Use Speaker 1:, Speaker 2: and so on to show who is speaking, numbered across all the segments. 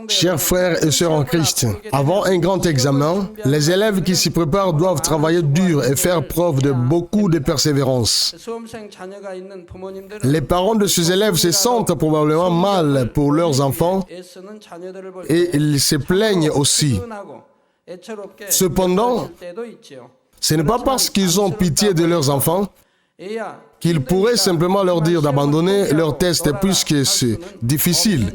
Speaker 1: Chers frères et sœurs en Christ, avant un grand examen, les élèves qui s'y préparent doivent travailler dur et faire preuve de beaucoup de persévérance. Les parents de ces élèves se sentent probablement mal pour leurs enfants et ils se plaignent aussi. Cependant, ce n'est pas parce qu'ils ont pitié de leurs enfants qu'ils pourraient simplement leur dire d'abandonner leur test puisque c'est difficile.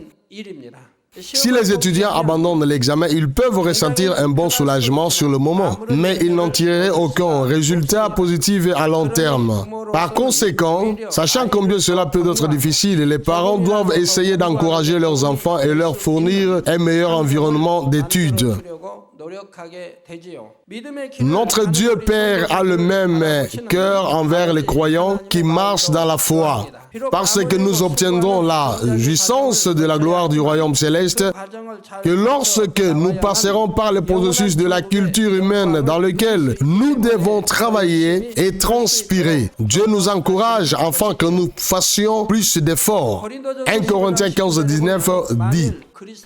Speaker 1: Si les étudiants abandonnent l'examen, ils peuvent ressentir un bon soulagement sur le moment, mais ils n'en tireraient aucun résultat positif à long terme. Par conséquent, sachant combien cela peut être difficile, les parents doivent essayer d'encourager leurs enfants et leur fournir un meilleur environnement d'études. Notre Dieu Père a le même cœur envers les croyants qui marchent dans la foi. Parce que nous obtiendrons la jouissance de la gloire du royaume céleste, que lorsque nous passerons par le processus de la culture humaine dans lequel nous devons travailler et transpirer, Dieu nous encourage afin que nous fassions plus d'efforts. 1 Corinthiens 15, 19 dit: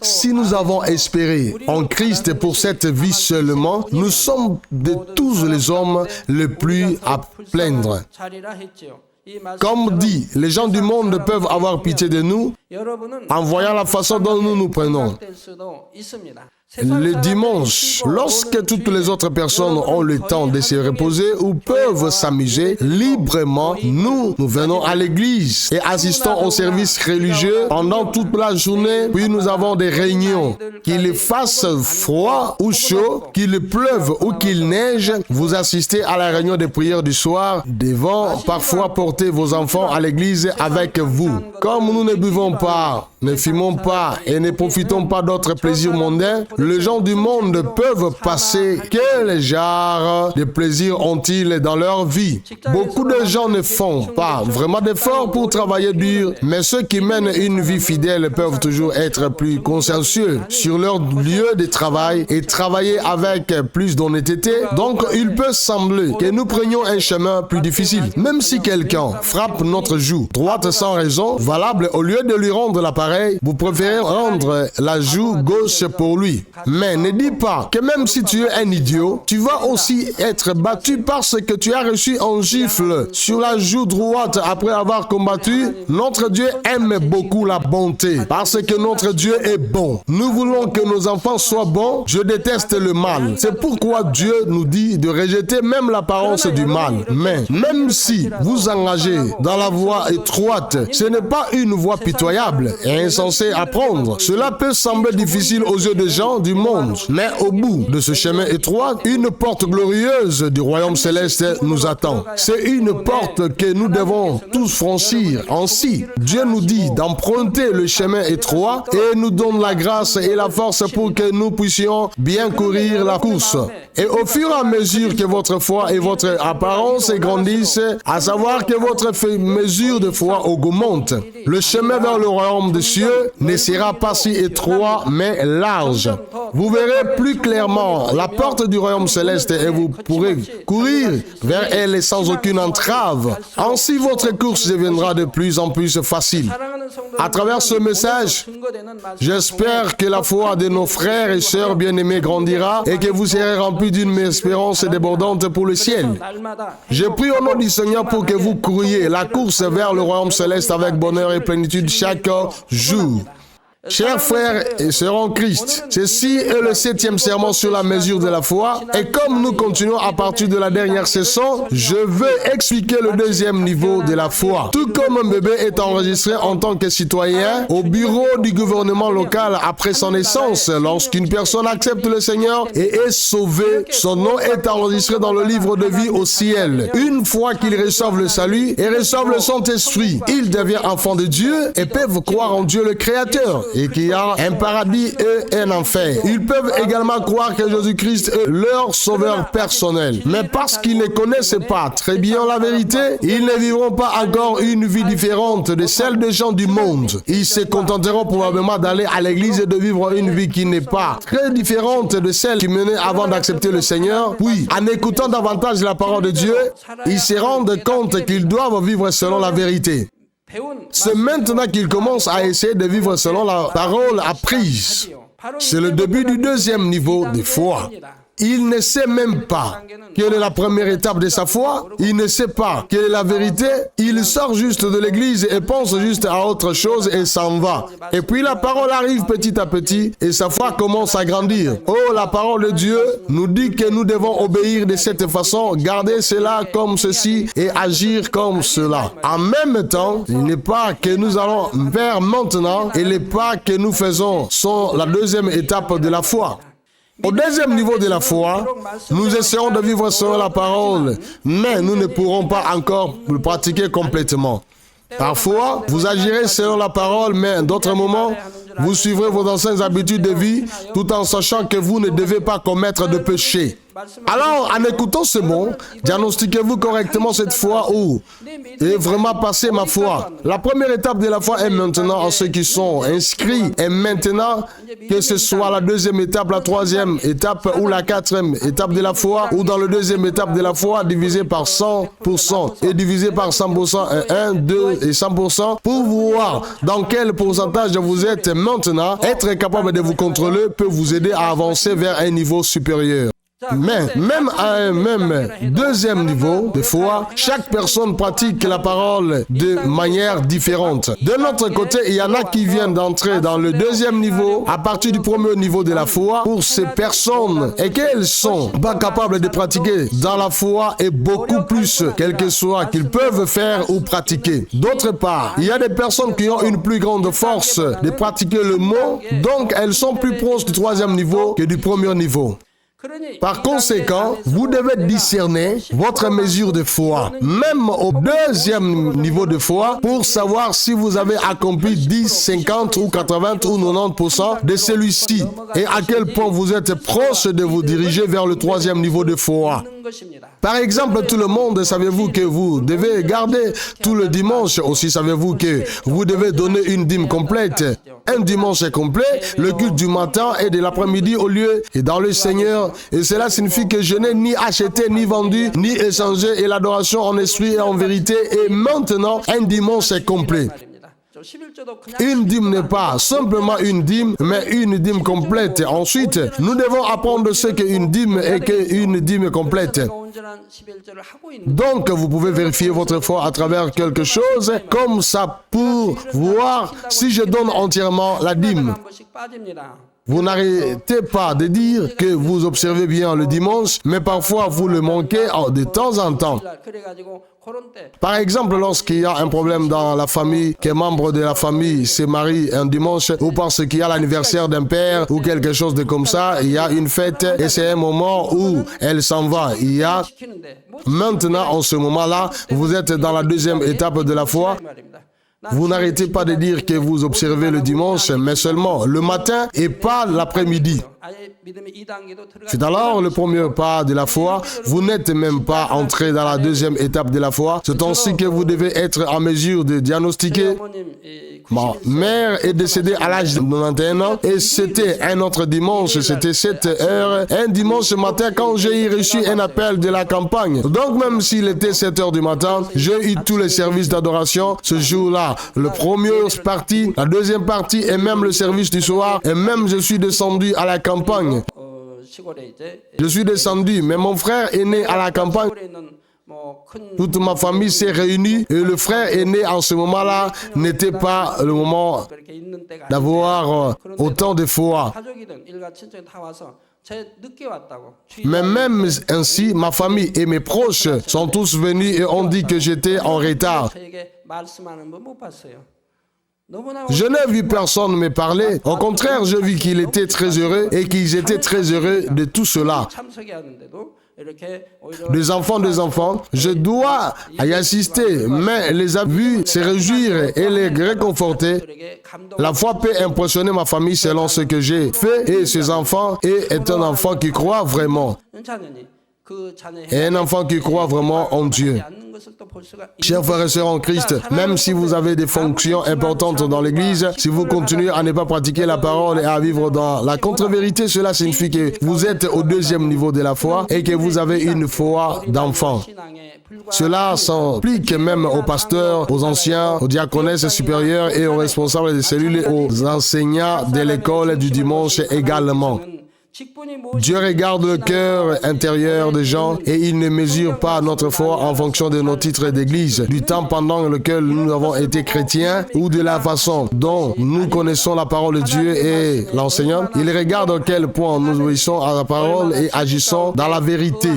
Speaker 1: si nous avons espéré en Christ pour cette vie seulement, nous sommes de tous les hommes les plus à plaindre. Comme dit, les gens du monde peuvent avoir pitié de nous en voyant la façon dont nous nous prenons. Le dimanche, lorsque toutes les autres personnes ont le temps de se reposer ou peuvent s'amuser librement, nous venons à l'église et assistons au service religieux pendant toute la journée, puis nous avons des réunions. Qu'il fasse froid ou chaud, qu'il pleuve ou qu'il neige, vous assistez à la réunion de prière du soir, devant parfois porter vos enfants à l'église avec vous. Comme nous ne buvons pas, ne fumons pas et ne profitons pas d'autres plaisirs mondains, les gens du monde peuvent passer. Quel genre de plaisir ont-ils dans leur vie? Beaucoup de gens ne font pas vraiment d'efforts pour travailler dur, mais ceux qui mènent une vie fidèle peuvent toujours être plus consciencieux sur leur lieu de travail et travailler avec plus d'honnêteté. Donc, il peut sembler que nous prenions un chemin plus difficile. Même si quelqu'un frappe notre joue droite sans raison valable, au lieu de lui rendre l'appareil, vous préférez rendre la joue gauche pour lui. Mais ne dis pas que même si tu es un idiot, tu vas aussi être battu parce que tu as reçu un gifle sur la joue droite après avoir combattu. Notre Dieu aime beaucoup la bonté parce que notre Dieu est bon. Nous voulons que nos enfants soient bons. Je déteste le mal. C'est pourquoi Dieu nous dit de rejeter même l'apparence du mal. Mais même si vous engagez dans la voie étroite, ce n'est pas une voie pitoyable et insensée à prendre. Cela peut sembler difficile aux yeux des gens du monde, mais au bout de ce chemin étroit, une porte glorieuse du royaume céleste nous attend. C'est une porte que nous devons tous franchir. Ainsi, Dieu nous dit d'emprunter le chemin étroit et nous donne la grâce et la force pour que nous puissions bien courir la course. Et au fur et à mesure que votre foi et votre apparence grandissent, à savoir que votre mesure de foi augmente, le chemin vers le royaume des cieux ne sera pas si étroit, mais large. Vous verrez plus clairement la porte du royaume céleste et vous pourrez courir vers elle sans aucune entrave. Ainsi, votre course deviendra de plus en plus facile. À travers ce message, j'espère que la foi de nos frères et sœurs bien-aimés grandira et que vous serez remplis d'une espérance débordante pour le ciel. Je prie au nom du Seigneur pour que vous couriez la course vers le royaume céleste avec bonheur et plénitude chaque jour. Chers frères et sœurs en Christ, ceci est le 7e sermon sur la mesure de la foi. Et comme nous continuons à partir de la dernière session, je veux expliquer le 2e niveau de la foi. Tout comme un bébé est enregistré en tant que citoyen au bureau du gouvernement local après son naissance, lorsqu'une personne accepte le Seigneur et est sauvée, son nom est enregistré dans le livre de vie au ciel. Une fois qu'ils reçoivent le salut et reçoivent le Saint-Esprit, ils deviennent enfants de Dieu et peuvent croire en Dieu le Créateur et qu'il y a un paradis et un enfer. Ils peuvent également croire que Jésus-Christ est leur sauveur personnel. Mais parce qu'ils ne connaissent pas très bien la vérité, ils ne vivront pas encore une vie différente de celle des gens du monde. Ils se contenteront probablement d'aller à l'église et de vivre une vie qui n'est pas très différente de celle qu'ils menaient avant d'accepter le Seigneur. Puis, en écoutant davantage la parole de Dieu, ils se rendent compte qu'ils doivent vivre selon la vérité. C'est maintenant qu'il commence à essayer de vivre selon la parole apprise. C'est le début du deuxième niveau de foi. Il ne sait même pas quelle est la première étape de sa foi. Il ne sait pas quelle est la vérité. Il sort juste de l'église et pense juste à autre chose et s'en va. Et puis la parole arrive petit à petit et sa foi commence à grandir. Oh, la parole de Dieu nous dit que nous devons obéir de cette façon, garder cela comme ceci et agir comme cela. En même temps, il n'est pas que nous allons vers maintenant et les pas que nous faisons sont la deuxième étape de la foi. Au deuxième niveau de la foi, nous essayons de vivre selon la parole, mais nous ne pourrons pas encore le pratiquer complètement. Parfois, vous agirez selon la parole, mais d'autres moments, vous suivrez vos anciennes habitudes de vie, tout en sachant que vous ne devez pas commettre de péché. Alors, en écoutant ce mot, diagnostiquez-vous correctement cette foi où est vraiment passée ma foi. La première étape de la foi est maintenant en ceux qui sont inscrits. Et maintenant, que ce soit la deuxième étape, la troisième étape ou la quatrième étape de la foi, ou dans la deuxième étape de la foi, divisé par 100% et divisé par 100%, 1, 2 et 100%, pour voir dans quel pourcentage vous êtes maintenant, être capable de vous contrôler peut vous aider à avancer vers un niveau supérieur. Mais même à un même deuxième niveau de foi, chaque personne pratique la parole de manière différente. De notre côté, il y en a qui viennent d'entrer dans le deuxième niveau à partir du premier niveau de la foi. Pour ces personnes, et qu'elles sont pas capables de pratiquer dans la foi et beaucoup plus, quel que soit qu'ils peuvent faire ou pratiquer. D'autre part, il y a des personnes qui ont une plus grande force de pratiquer le mot, donc elles sont plus proches du troisième niveau que du premier niveau. Par conséquent, vous devez discerner votre mesure de foi, même au deuxième niveau de foi, pour savoir si vous avez accompli 10, 50 ou 80 ou 90% de celui-ci, et à quel point vous êtes proche de vous diriger vers le troisième niveau de foi. Par exemple, tout le monde, savez-vous que vous devez garder tout le dimanche? Aussi, savez-vous que vous devez donner une dîme complète? Un dimanche complet, le culte du matin et de l'après-midi au lieu et dans le Seigneur. Et cela signifie que je n'ai ni acheté, ni vendu, ni échangé, et l'adoration en esprit et en vérité. Et maintenant, un dimanche complet. Une dîme n'est pas simplement une dîme, mais une dîme complète. Ensuite, nous devons apprendre ce qu'est une dîme et qu'une dîme complète. Donc, vous pouvez vérifier votre foi à travers quelque chose comme ça pour voir si je donne entièrement la dîme. Vous n'arrêtez pas de dire que vous observez bien le dimanche, mais parfois vous le manquez de temps en temps. Par exemple, lorsqu'il y a un problème dans la famille, qu'un membre de la famille se marie un dimanche, ou parce qu'il y a l'anniversaire d'un père, ou quelque chose de comme ça, il y a une fête, et c'est un moment où elle s'en va. Il y a maintenant, en ce moment-là, vous êtes dans la deuxième étape de la foi. Vous n'arrêtez pas de dire que vous observez le dimanche, mais seulement le matin et pas l'après-midi. C'est alors le premier pas de la foi. Vous n'êtes même pas entré dans la deuxième étape de la foi. C'est ainsi que vous devez être en mesure de diagnostiquer. Ma mère est décédée à l'âge de 91 ans et c'était un autre dimanche, c'était 7 heures, un dimanche matin quand j'ai reçu un appel de la campagne. Donc même s'il était 7 heures du matin, j'ai eu tous les services d'adoration ce jour-là. Le premier partie, la deuxième partie et même le service du soir. Et même je suis descendu à la campagne. Je suis descendu, mais mon frère est né à la campagne. Toute ma famille s'est réunie et le frère aîné en ce moment-là n'était pas le moment d'avoir autant de foi. Mais même ainsi, ma famille et mes proches sont tous venus et ont dit que j'étais en retard. Je n'ai vu personne me parler. Au contraire, je vis qu'il était très heureux et qu'ils étaient très heureux de tout cela. Des enfants, je dois y assister, mais les a vus se réjouir et les réconforter. La foi peut impressionner ma famille selon ce que j'ai fait et ces enfants est un enfant qui croit vraiment. et un enfant qui croit vraiment en Dieu. Chers frères et sœurs en Christ, même si vous avez des fonctions importantes dans l'Église, si vous continuez à ne pas pratiquer la parole et à vivre dans la contre-vérité, cela signifie que vous êtes au deuxième niveau de la foi et que vous avez une foi d'enfant. Cela s'applique même aux pasteurs, aux anciens, aux diaconesses supérieures et aux responsables des cellules et aux enseignants de l'école du dimanche également. Dieu regarde le cœur intérieur des gens et il ne mesure pas notre foi en fonction de nos titres d'église, du temps pendant lequel nous avons été chrétiens ou de la façon dont nous connaissons la parole de Dieu et l'enseignant. Il regarde à quel point nous obéissons à la parole et agissons dans la vérité.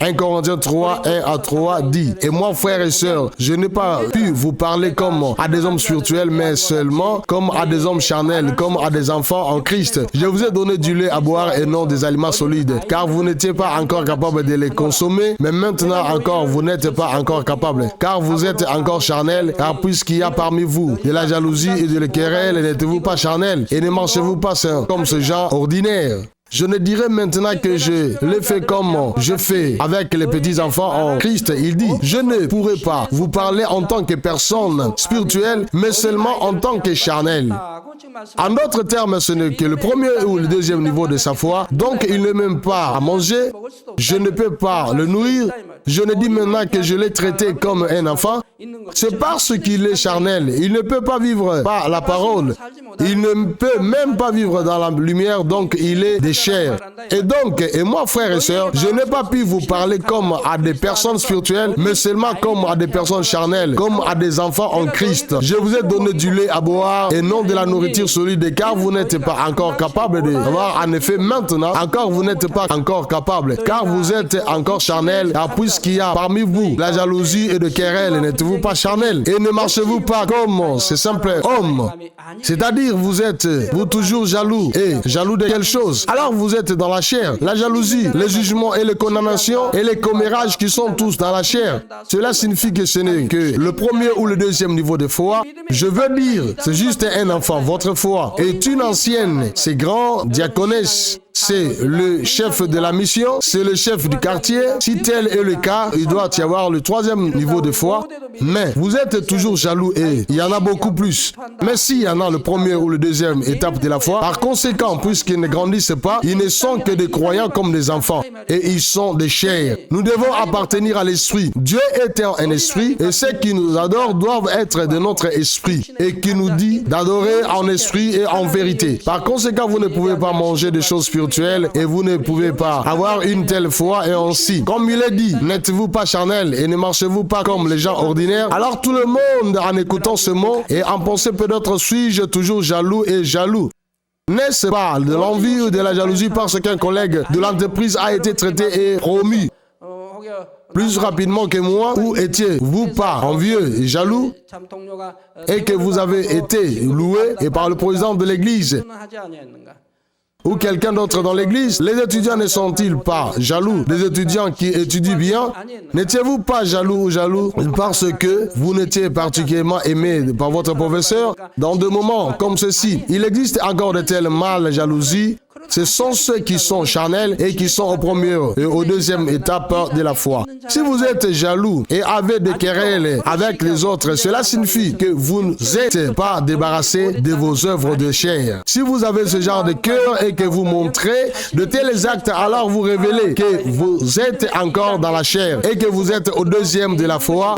Speaker 1: 1 Corinthiens 3, 1 à 3 dit « Et moi, frères et sœurs, je n'ai pas pu vous parler comme à des hommes spirituels, mais seulement comme à des hommes charnels, comme à des enfants en Christ. Je vous ai donné du lait à boire et non des aliments solides, car vous n'étiez pas encore capable de les consommer, mais maintenant encore, vous n'êtes pas encore capable, car vous êtes encore charnels, car puisqu'il y a parmi vous de la jalousie et de la querelle, n'êtes-vous pas charnels, et ne marchez-vous pas comme ce genre ordinaire. Je ne dirai maintenant que je l'ai fait comme je fais avec les petits-enfants en Christ. Il dit, je ne pourrai pas vous parler en tant que personne spirituelle, mais seulement en tant que charnel. En d'autres termes, ce n'est que le premier ou le deuxième niveau de sa foi. Donc, il ne m'aime pas à manger. Je ne peux pas le nourrir. Je ne dis maintenant que je l'ai traité comme un enfant. C'est parce qu'il est charnel. Il ne peut pas vivre par la parole. Il ne peut même pas vivre dans la lumière, donc il est de chair. Et donc, et moi, frères et sœurs, je n'ai pas pu vous parler comme à des personnes spirituelles, mais seulement comme à des personnes charnelles, comme à des enfants en Christ. Je vous ai donné du lait à boire et non de la nourriture solide, car vous n'êtes pas encore capable de voir. En effet, maintenant, encore vous n'êtes pas encore capable, car vous êtes encore charnel, car puisqu'il y a parmi vous la jalousie et de querelle, n'êtes-vous pas charnel? Et ne marchez-vous pas comme ces simples hommes? C'est-à-dire, vous toujours jaloux. Et jaloux de quelque chose? Alors vous êtes dans la chair. La jalousie, les jugements et les condamnations et les commérages qui sont tous dans la chair. Cela signifie que ce n'est que le premier ou le deuxième niveau de foi. Je veux dire, c'est juste un enfant. Votre foi est une ancienne. C'est grand diaconesse. C'est le chef de la mission, c'est le chef du quartier. Si tel est le cas, il doit y avoir le troisième niveau de foi. Mais vous êtes toujours jaloux et il y en a beaucoup plus. Mais s'il y en a le premier ou le deuxième étape de la foi, par conséquent, puisqu'ils ne grandissent pas, ils ne sont que des croyants comme des enfants. Et ils sont des chairs. Nous devons appartenir à l'esprit. Dieu étant un esprit, et ceux qui nous adorent doivent être de notre esprit. Et qui nous dit d'adorer en esprit et en vérité. Par conséquent, vous ne pouvez pas manger des choses spirituelles et vous ne pouvez pas avoir une telle foi et ainsi. Comme il est dit, n'êtes-vous pas charnel et ne marchez-vous pas comme les gens ordinaires? Alors tout le monde, en écoutant ce mot et en pensant peut-être suis-je toujours jaloux et jaloux. N'est-ce pas de l'envie ou de la jalousie parce qu'un collègue de l'entreprise a été traité et promu plus rapidement que moi, ou étiez-vous pas envieux et jaloux et que vous avez été loué et par le président de l'église ou quelqu'un d'autre dans l'église? Les étudiants ne sont-ils pas jaloux? Les étudiants qui étudient bien, n'étiez-vous pas jaloux ou jaloux parce que vous n'étiez particulièrement aimé par votre professeur? Dans des moments comme ceci, il existe encore de telles mal jalousies. Ce sont ceux qui sont charnels et qui sont au premier et au deuxième étape de la foi. Si vous êtes jaloux et avez des querelles avec les autres, cela signifie que vous n'êtes pas débarrassé de vos œuvres de chair. Si vous avez ce genre de cœur et que vous montrez de tels actes, alors vous révélez que vous êtes encore dans la chair et que vous êtes au deuxième de la foi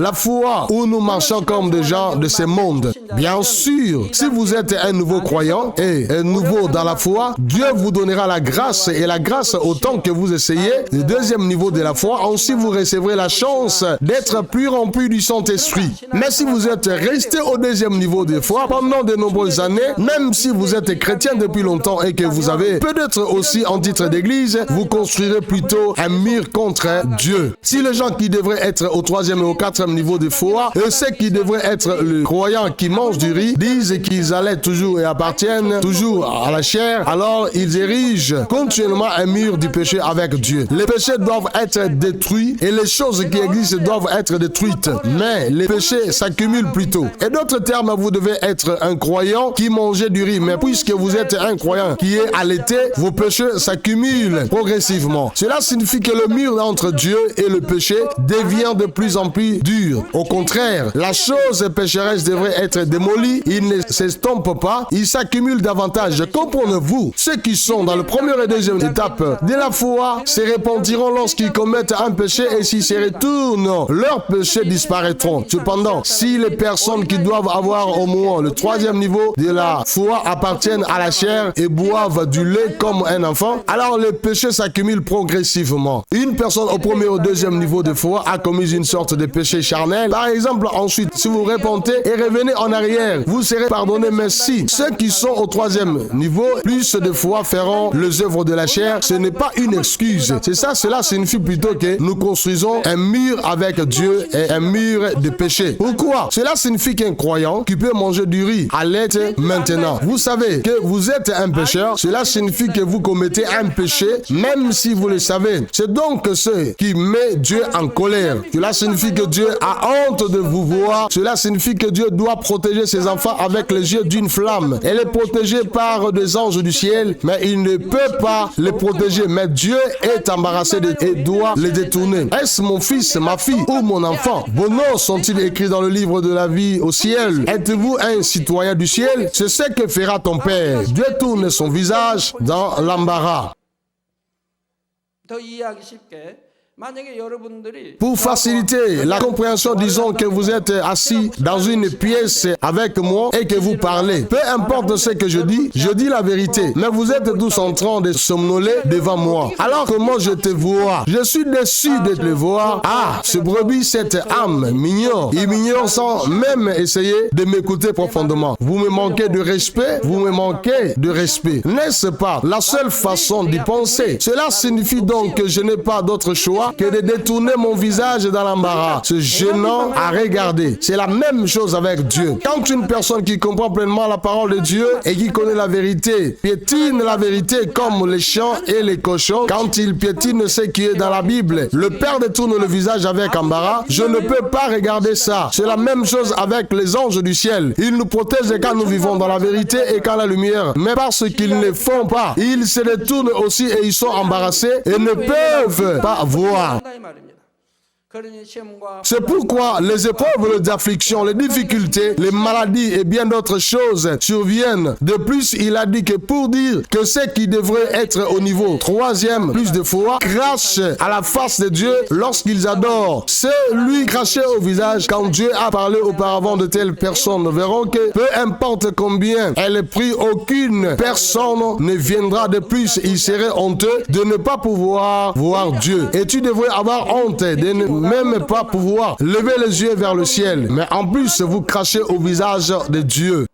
Speaker 1: où nous marchons comme des gens de ce monde. Bien sûr, si vous êtes un nouveau croyant et un nouveau dans la foi, Dieu vous donnera la grâce et la grâce autant que vous essayez le deuxième niveau de la foi. Ainsi, vous recevrez la chance d'être plus rempli du Saint-Esprit. Mais si vous êtes resté au deuxième niveau de foi pendant de nombreuses années, même si vous êtes chrétien depuis longtemps et que vous avez peut-être aussi un titre d'église, vous construirez plutôt un mur contre Dieu. Si les gens qui devraient être au troisième et au quatrième niveau de foi et ceux qui devraient être le croyant qui mange du riz disent qu'ils allaient toujours et appartiennent toujours à la chair, alors ils érige continuellement un mur du péché avec Dieu. Les péchés doivent être détruits et les choses qui existent doivent être détruites. Mais les péchés s'accumulent plutôt. Et d'autres termes, vous devez être un croyant qui mangeait du riz. Mais puisque vous êtes un croyant qui est allaité, vos péchés s'accumulent progressivement. Cela signifie que le mur entre Dieu et le péché devient de plus en plus dur. Au contraire, la chose pécheresse devrait être démolie. Il ne s'estompe pas, il s'accumule davantage. Comprenez-vous? Ceux qui sont dans le première et deuxième étape de la foi se repentiront lorsqu'ils commettent un péché et s'ils se retournent, leurs péchés disparaîtront. Cependant, si les personnes qui doivent avoir au moins le troisième niveau de la foi appartiennent à la chair et boivent du lait comme un enfant, alors les péchés s'accumulent progressivement. Une personne au premier ou deuxième niveau de foi a commis une sorte de péché charnel. Par exemple, ensuite, si vous repentez et revenez en arrière, vous serez pardonné. Mais si ceux qui sont au troisième niveau, plus de foi feront les œuvres de la chair, ce n'est pas une excuse. C'est ça, cela signifie plutôt que nous construisons un mur avec Dieu et un mur de péché. Pourquoi? Cela signifie qu'un croyant qui peut manger du riz allait maintenant. Vous savez que vous êtes un pécheur, cela signifie que vous commettez un péché, même si vous le savez. C'est donc ce qui met Dieu en colère. Cela signifie que Dieu a honte de vous voir. Cela signifie que Dieu doit protéger ses enfants avec les yeux d'une flamme. Elle est protégée par des anges du ciel, mais il ne peut pas les protéger. Mais Dieu est embarrassé et doit les détourner. Est-ce mon fils, ma fille ou mon enfant? Vos noms sont-ils écrits dans le livre de la vie au ciel? Êtes-vous un citoyen du ciel? C'est ce que fera ton Père. Dieu tourne son visage dans l'embarras. Pour faciliter la compréhension, disons que vous êtes assis dans une pièce avec moi et que vous parlez. Peu importe ce que je dis la vérité. Mais vous êtes tous en train de somnoler devant moi. Alors comment je te vois? Je suis déçu de te voir. Ah, ce brebis, cette âme m'ignore. Il m'ignore sans même essayer de m'écouter profondément. Vous me manquez de respect. Vous me manquez de respect. N'est-ce pas la seule façon d'y penser? Cela signifie donc que je n'ai pas d'autre choix que de détourner mon visage dans l'embarras. C'est gênant à regarder. C'est la même chose avec Dieu. Quand une personne qui comprend pleinement la parole de Dieu et qui connaît la vérité piétine la vérité comme les chiens et les cochons, quand il piétine ce qui est dans la Bible, le Père détourne le visage avec embarras. Je ne peux pas regarder ça. C'est la même chose avec les anges du ciel. Ils nous protègent quand nous vivons dans la vérité et quand la lumière. Mais parce qu'ils ne font pas, ils se détournent aussi et ils sont embarrassés et ne peuvent pas voir. C'est pourquoi les épreuves, les afflictions, les difficultés, les maladies et bien d'autres choses surviennent. De plus, il a dit que pour dire que ceux qui devraient être au niveau troisième, plus de foi, crachent à la face de Dieu lorsqu'ils adorent. Ceux lui cracher au visage quand Dieu a parlé auparavant de telles personnes verront que peu importe combien elle prie, aucune personne ne viendra de plus. Il serait honteux de ne pas pouvoir voir Dieu. Et tu devrais avoir honte de ne même pas pouvoir lever les yeux vers le ciel. Mais en plus, vous crachez au visage de Dieu.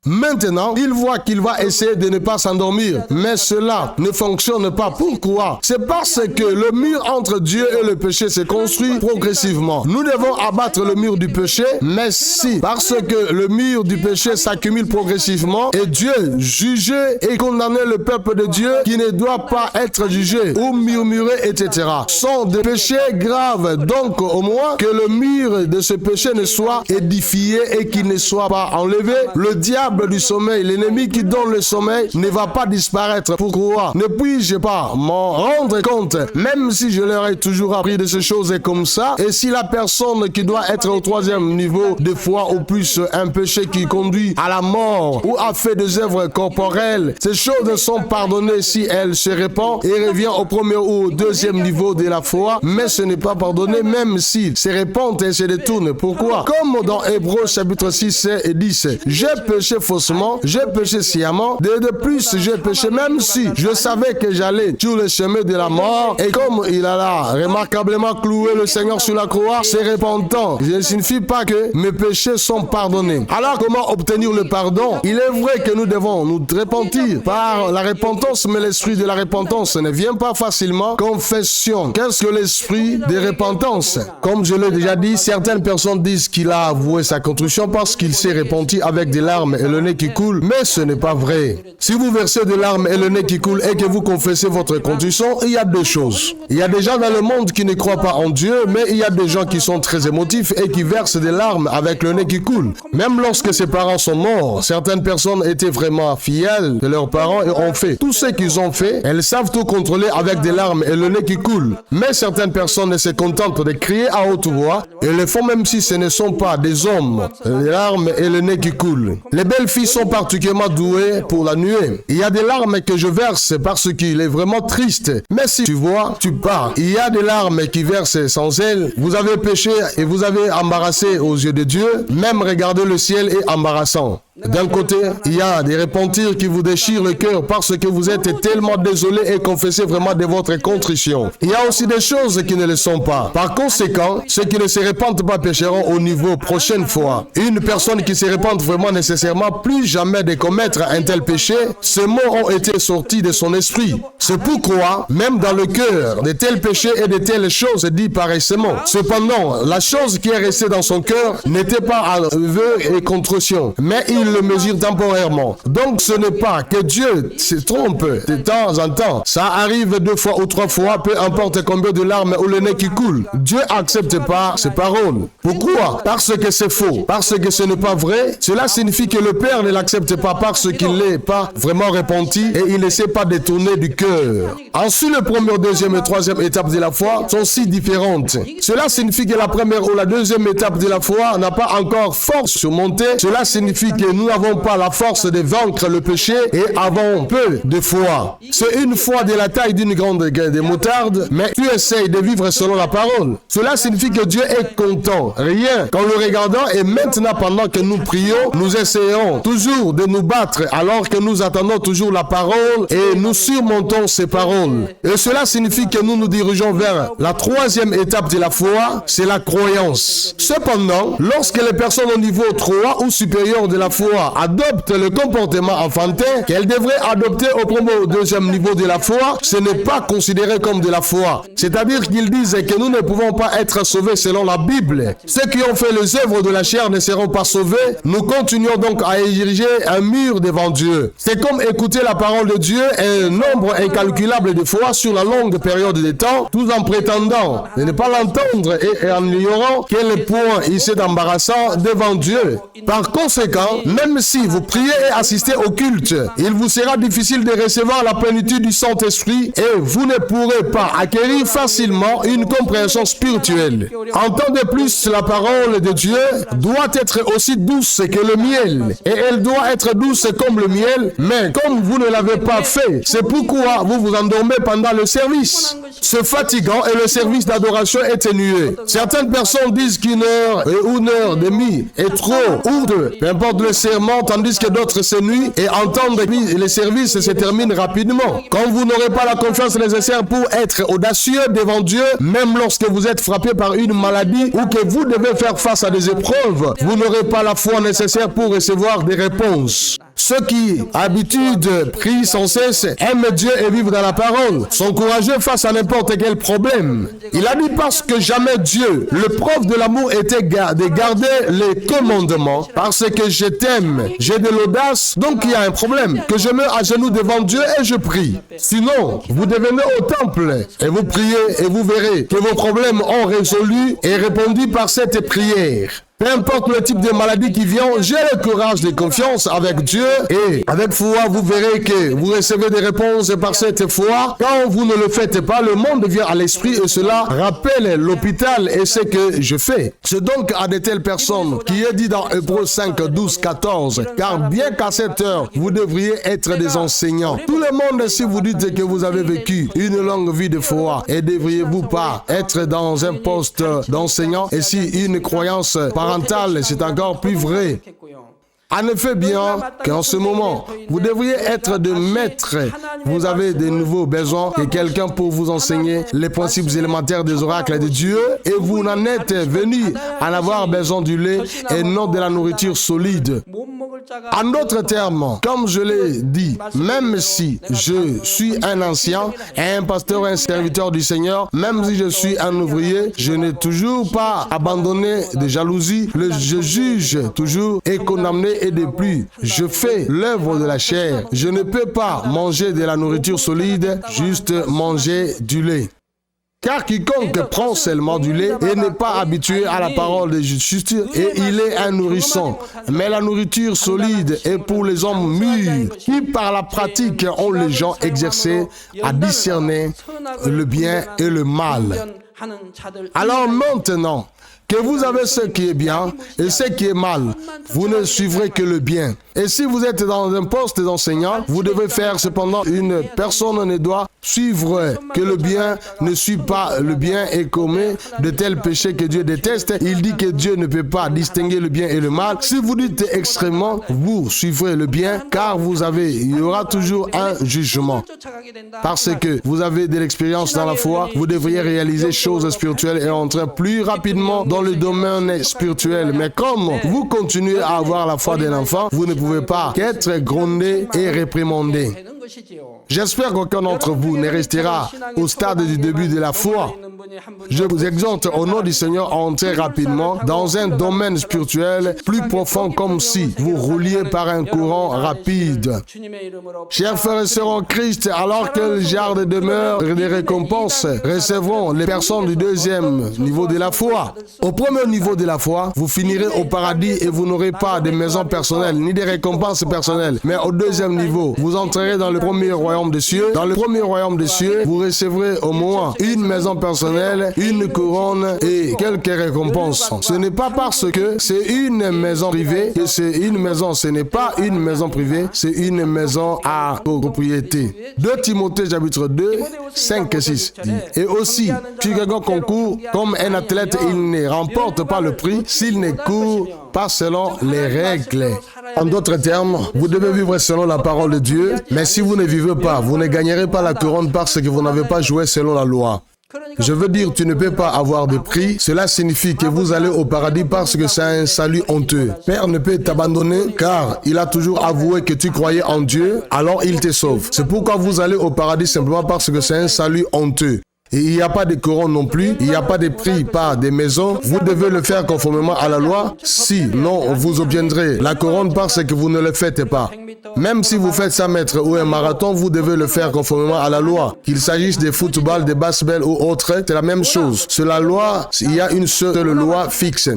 Speaker 1: Maintenant, il voit qu'il va essayer de ne pas s'endormir, mais cela ne fonctionne pas. Pourquoi? C'est parce que le mur entre Dieu et le péché se construit progressivement. Nous devons abattre le mur du péché, mais si, parce que le mur du péché s'accumule progressivement et Dieu juger et condamner le peuple de Dieu qui ne doit pas être jugé ou murmurer, etc. sont des péchés graves. Donc, au moins que le mur de ce péché ne soit édifié et qu'il ne soit pas enlevé, le diable du sommeil, l'ennemi qui donne le sommeil, ne va pas disparaître. Pourquoi? Ne puis-je pas m'en rendre compte, même si je leur ai toujours appris de ces choses comme ça, et si la personne qui doit être au troisième niveau de foi ou plus un péché qui conduit à la mort ou a fait des œuvres corporelles, ces choses sont pardonnées si elle se répand et revient au premier ou au deuxième niveau de la foi, mais ce n'est pas pardonné même s'il se répand et se détourne. Pourquoi? Comme dans Hébreux chapitre 6 et 10, j'ai péché faussement, j'ai péché sciemment, de plus j'ai péché même si je savais que j'allais sur le chemin de la mort, et comme il a là remarquablement cloué le Seigneur sur la croix, se repentant, je ne signifie pas que mes péchés sont pardonnés. Alors comment obtenir le pardon? Il est vrai que nous devons nous repentir par la repentance, mais l'esprit de la repentance ne vient pas facilement. Confession. Qu'est-ce que l'esprit de repentance? Comme je l'ai déjà dit, certaines personnes disent qu'il a avoué sa contrition parce qu'il s'est repenti avec des larmes et le le nez qui coule, mais ce n'est pas vrai. Si vous versez des larmes et le nez qui coule et que vous confessez votre contrition, il y a deux choses. Il y a des gens dans le monde qui ne croient pas en Dieu, mais il y a des gens qui sont très émotifs et qui versent des larmes avec le nez qui coule. Même lorsque ses parents sont morts, certaines personnes étaient vraiment fidèles de leurs parents et ont fait tout ce qu'ils ont fait. Elles savent tout contrôler avec des larmes et le nez qui coule. Mais certaines personnes se contentent de crier à haute voix et le font même si ce ne sont pas des hommes. Les larmes et le nez qui coulent. Les belles filles sont particulièrement douées pour la nuée. Il y a des larmes que je verse parce qu'il est vraiment triste. Mais si tu vois, tu pars. Il y a des larmes qui versent sans elles. Vous avez péché et vous avez embarrassé aux yeux de Dieu. Même regarder le ciel est embarrassant. D'un côté, il y a des repentirs qui vous déchirent le cœur parce que vous êtes tellement désolé et confessez vraiment de votre contrition. Il y a aussi des choses qui ne le sont pas. Par conséquent, ceux qui ne se repentent pas pécheront au niveau prochaine fois. Une personne qui se repente vraiment nécessairement plus jamais de commettre un tel péché, ces mots ont été sortis de son esprit. C'est pourquoi, même dans le cœur, de tels péchés et de telles choses dit paressemment. Cependant, la chose qui est restée dans son cœur n'était pas aveu et contrition, mais il le mesure temporairement. Donc ce n'est pas que Dieu se trompe de temps en temps. Ça arrive 2 fois ou 3 fois, peu importe combien de larmes ou le nez qui coule. Dieu n'accepte pas ces paroles. Pourquoi? Parce que c'est faux. Parce que ce n'est pas vrai. Cela signifie que le Père ne l'accepte pas parce qu'il n'est pas vraiment repenti et il ne s'est pas détourné du cœur. Ensuite, le première, deuxième et troisième étape de la foi sont si différentes. Cela signifie que la première ou la deuxième étape de la foi n'a pas encore force surmontée. Cela signifie que nous n'avons pas la force de vaincre le péché et avons peu de foi. C'est une foi de la taille d'une grande graine de moutarde, mais tu essayes de vivre selon la parole. Cela signifie que Dieu est content. Rien qu'en le regardant et maintenant pendant que nous prions, nous essayons toujours de nous battre alors que nous attendons toujours la parole et nous surmontons ces paroles. Et cela signifie que nous nous dirigeons vers la troisième étape de la foi, c'est la croyance. Cependant, lorsque les personnes au niveau 3 ou supérieur de la foi adopte le comportement enfantin qu'elle devrait adopter au premier ou deuxième niveau de la foi, ce n'est pas considéré comme de la foi. C'est-à-dire qu'ils disent que nous ne pouvons pas être sauvés selon la Bible. Ceux qui ont fait les œuvres de la chair ne seront pas sauvés. Nous continuons donc à ériger un mur devant Dieu. C'est comme écouter la parole de Dieu un nombre incalculable de fois sur la longue période de temps, tout en prétendant de ne pas l'entendre et en ignorant quel point il s'est embarrassant devant Dieu. Par conséquent, même si vous priez et assistez au culte, il vous sera difficile de recevoir la plénitude du Saint-Esprit et vous ne pourrez pas acquérir facilement une compréhension spirituelle. Entendez plus, la parole de Dieu doit être aussi douce que le miel et elle doit être douce comme le miel, mais comme vous ne l'avez pas fait, c'est pourquoi vous vous endormez pendant le service. C'est fatigant et le service d'adoration est ténué. Certaines personnes disent qu'une heure et 1h30 est trop lourde, peu importe le serment, tandis que d'autres s'ennuient et entendent que les services se terminent rapidement. Quand vous n'aurez pas la confiance nécessaire pour être audacieux devant Dieu, même lorsque vous êtes frappé par une maladie ou que vous devez faire face à des épreuves, vous n'aurez pas la foi nécessaire pour recevoir des réponses. Ceux qui, d'habitude, prient sans cesse, aiment Dieu et vivent dans la parole, sont courageux face à n'importe quel problème. Il a dit parce que jamais Dieu, le preuve de l'amour était de garder les commandements, parce que je t'aime, j'ai de l'audace, donc il y a un problème, que je me à genoux devant Dieu et je prie. Sinon, vous devenez au temple et vous priez et vous verrez que vos problèmes ont résolu et répondu par cette prière. Peu importe le type de maladie qui vient, j'ai le courage de confiance avec Dieu et avec foi, vous verrez que vous recevez des réponses par cette foi. Quand vous ne le faites pas, le monde vient à l'esprit et cela rappelle l'hôpital et ce que je fais. C'est donc à de telles personnes qui est dit dans Hébreux 5, 12, 14, car bien qu'à cette heure, vous devriez être des enseignants. Tout le monde, si vous dites que vous avez vécu une longue vie de foi, et devriez-vous pas être dans un poste d'enseignant et si une croyance parentale, c'est encore plus vrai. En effet, bien qu'en ce moment, vous devriez être de maître. Vous avez de nouveaux besoins et quelqu'un pour vous enseigner les principes élémentaires des oracles de Dieu et vous n'en êtes venu à avoir besoin du lait et non de la nourriture solide. En d'autres termes, comme je l'ai dit, même si je suis un ancien, un pasteur, un serviteur du Seigneur, même si je suis un ouvrier, je n'ai toujours pas abandonné de jalousie. Je juge toujours et condamné et de plus. Je fais l'œuvre de la chair. Je ne peux pas manger de la nourriture solide, juste manger du lait. Car quiconque prend seulement du lait et n'est pas habitué à la parole de justice, et il est un nourrisson. Mais la nourriture solide est pour les hommes mûrs, qui par la pratique ont les gens exercés à discerner le bien et le mal. Alors maintenant que vous avez ce qui est bien et ce qui est mal, vous ne suivrez que le bien. Et si vous êtes dans un poste d'enseignant, vous devez faire cependant une personne ne doit suivre que le bien, ne suit pas le bien et commet de tels péchés que Dieu déteste. Il dit que Dieu ne peut pas distinguer le bien et le mal. Si vous dites extrêmement, vous suivrez le bien, car il y aura toujours un jugement. Parce que vous avez de l'expérience dans la foi, vous devriez réaliser choses spirituelles et entrer plus rapidement dans le domaine spirituel. Mais comme vous continuez à avoir la foi d'un enfant, vous ne pouvez pas qu'être grondé et réprimandé. J'espère qu'aucun d'entre vous ne restera au stade du début de la foi. Je vous exhorte au nom du Seigneur à entrer rapidement dans un domaine spirituel plus profond, comme si vous rouliez par un courant rapide. Chers frères et sœurs en Christ, alors que le jardin demeure des récompenses recevront les personnes du deuxième niveau de la foi. Au premier niveau de la foi, vous finirez au paradis et vous n'aurez pas de maison personnelle ni de récompenses personnelles. Mais au deuxième niveau, vous entrerez dans le premier royaume des cieux. Dans le premier royaume des cieux, vous recevrez au moins une maison personnelle, une couronne et quelques récompenses. Ce n'est pas parce que c'est une maison privée que c'est une maison. Ce n'est pas une maison privée, c'est une maison à propriété. 2 Timothée chapitre 2, 5 et 6 dit. Et aussi, si quelqu'un concourt comme un athlète, il ne remporte pas le prix s'il ne court pas selon les règles. En d'autres termes, vous devez vivre selon la parole de Dieu, mais si vous ne vivez pas, vous ne gagnerez pas la couronne parce que vous n'avez pas joué selon la loi. Je veux dire, tu ne peux pas avoir de prix. Cela signifie que vous allez au paradis parce que c'est un salut honteux. Père ne peut t'abandonner car il a toujours avoué que tu croyais en Dieu, alors il te sauve. C'est pourquoi vous allez au paradis simplement parce que c'est un salut honteux. Et il n'y a pas de couronne non plus, il n'y a pas de prix, pas de maison. Vous devez le faire conformément à la loi. Sinon, vous obtiendrez la couronne parce que vous ne le faites pas. Même si vous faites 100 mètres ou un marathon, vous devez le faire conformément à la loi. Qu'il s'agisse de football, de baseball ou autre, c'est la même chose. Sur la loi, il y a une seule loi fixe.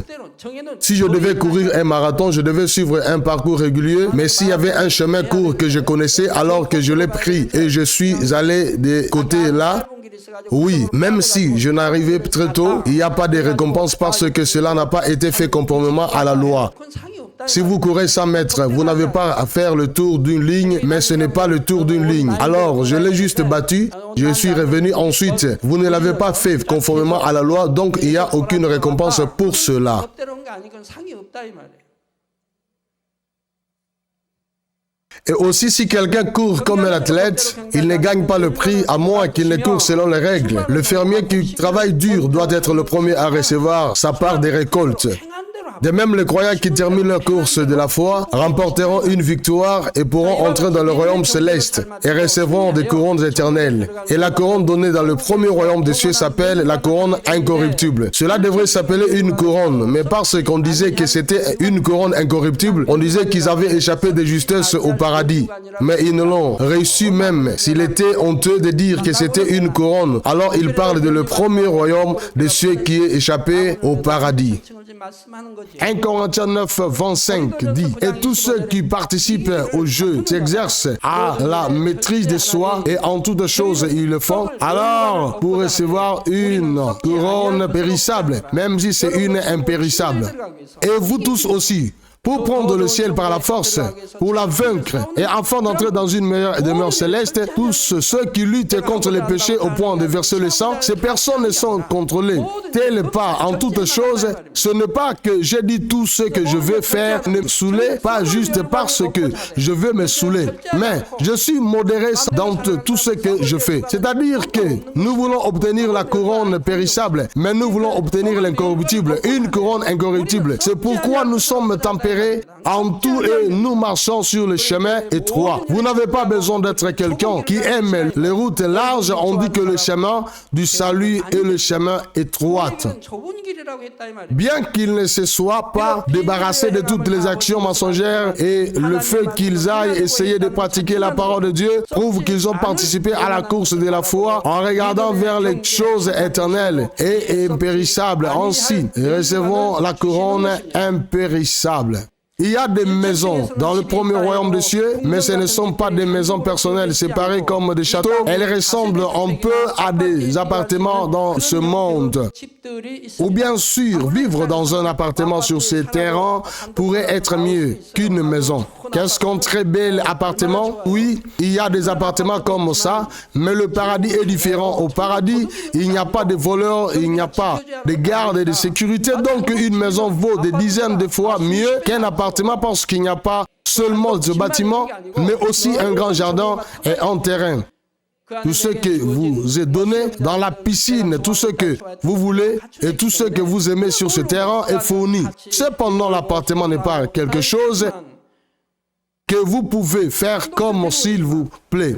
Speaker 1: Si je devais courir un marathon, je devais suivre un parcours régulier, mais s'il y avait un chemin court que je connaissais, alors que je l'ai pris et je suis allé de côté là, oui, même si je n'arrivais très tôt, il n'y a pas de récompense parce que cela n'a pas été fait conformément à la loi. Si vous courez 100 mètres, vous n'avez pas à faire le tour d'une ligne, mais ce n'est pas le tour d'une ligne. Alors, je l'ai juste battu, je suis revenu ensuite. Vous ne l'avez pas fait conformément à la loi, donc il n'y a aucune récompense pour cela. Et aussi, si quelqu'un court comme un athlète, il ne gagne pas le prix à moins qu'il ne court selon les règles. Le fermier qui travaille dur doit être le premier à recevoir sa part des récoltes. De même, les croyants qui terminent leur course de la foi remporteront une victoire et pourront entrer dans le royaume céleste et recevront des couronnes éternelles. Et la couronne donnée dans le premier royaume des cieux s'appelle la couronne incorruptible. Cela devrait s'appeler une couronne, mais parce qu'on disait que c'était une couronne incorruptible, on disait qu'ils avaient échappé de justesse au paradis. Mais ils ne l'ont réussi même. S'il était honteux de dire que c'était une couronne, alors il parle de le premier royaume des cieux qui est échappé au paradis. 1 Corinthiens 9, 25 dit « Et tous ceux qui participent au jeu s'exercent à la maîtrise de soi et en toutes choses ils le font, alors pour recevoir une couronne périssable, même si c'est une impérissable. Et vous tous aussi, pour prendre le ciel par la force, pour la vaincre, et afin d'entrer dans une meilleure demeure céleste, tous ceux qui luttent contre les péchés au point de verser le sang, ces personnes sont contrôlées. Tel pas en toutes choses, ce n'est pas que j'ai dit tout ce que je veux faire, ne me saouler, pas juste parce que je veux me saouler, mais je suis modéré dans tout ce que je fais. C'est-à-dire que nous voulons obtenir la couronne périssable, mais nous voulons obtenir l'incorruptible, une couronne incorruptible. C'est pourquoi nous sommes tempérés prospérer en tout et nous marchons sur le chemin étroit. Vous n'avez pas besoin d'être quelqu'un qui aime les routes larges. On dit que le chemin du salut est le chemin étroit. Bien qu'ils ne se soient pas débarrassés de toutes les actions mensongères et le fait qu'ils aillent essayer de pratiquer la parole de Dieu prouve qu'ils ont participé à la course de la foi en regardant vers les choses éternelles et impérissables. Ainsi, recevons la couronne impérissable. Il y a des maisons dans le premier royaume des cieux, mais ce ne sont pas des maisons personnelles séparées comme des châteaux. Elles ressemblent un peu à des appartements dans ce monde. Ou bien sûr, vivre dans un appartement sur ces terrains pourrait être mieux qu'une maison. Qu'est-ce qu'un très bel appartement? Oui, il y a des appartements comme ça, mais le paradis est différent. Au paradis, il n'y a pas de voleurs, il n'y a pas de gardes et de sécurité. Donc, une maison vaut des dizaines de fois mieux qu'un appartement parce qu'il n'y a pas seulement ce bâtiment, mais aussi un grand jardin et un terrain. Tout ce que vous est donné dans la piscine, tout ce que vous voulez et tout ce que vous aimez sur ce terrain est fourni. Cependant, l'appartement n'est pas quelque chose que vous pouvez faire comme s'il vous plaît.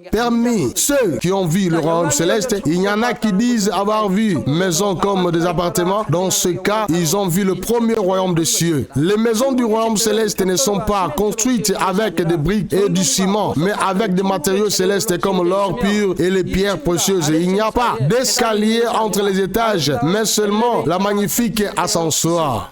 Speaker 1: Permis ceux qui ont vu le royaume céleste, il y en a qui disent avoir vu maisons comme des appartements. Dans ce cas, ils ont vu le premier royaume des cieux. Les maisons du royaume céleste ne sont pas construites avec des briques et du ciment, mais avec des matériaux célestes comme l'or pur et les pierres précieuses. Il n'y a pas d'escalier entre les étages, mais seulement la magnifique ascenseur.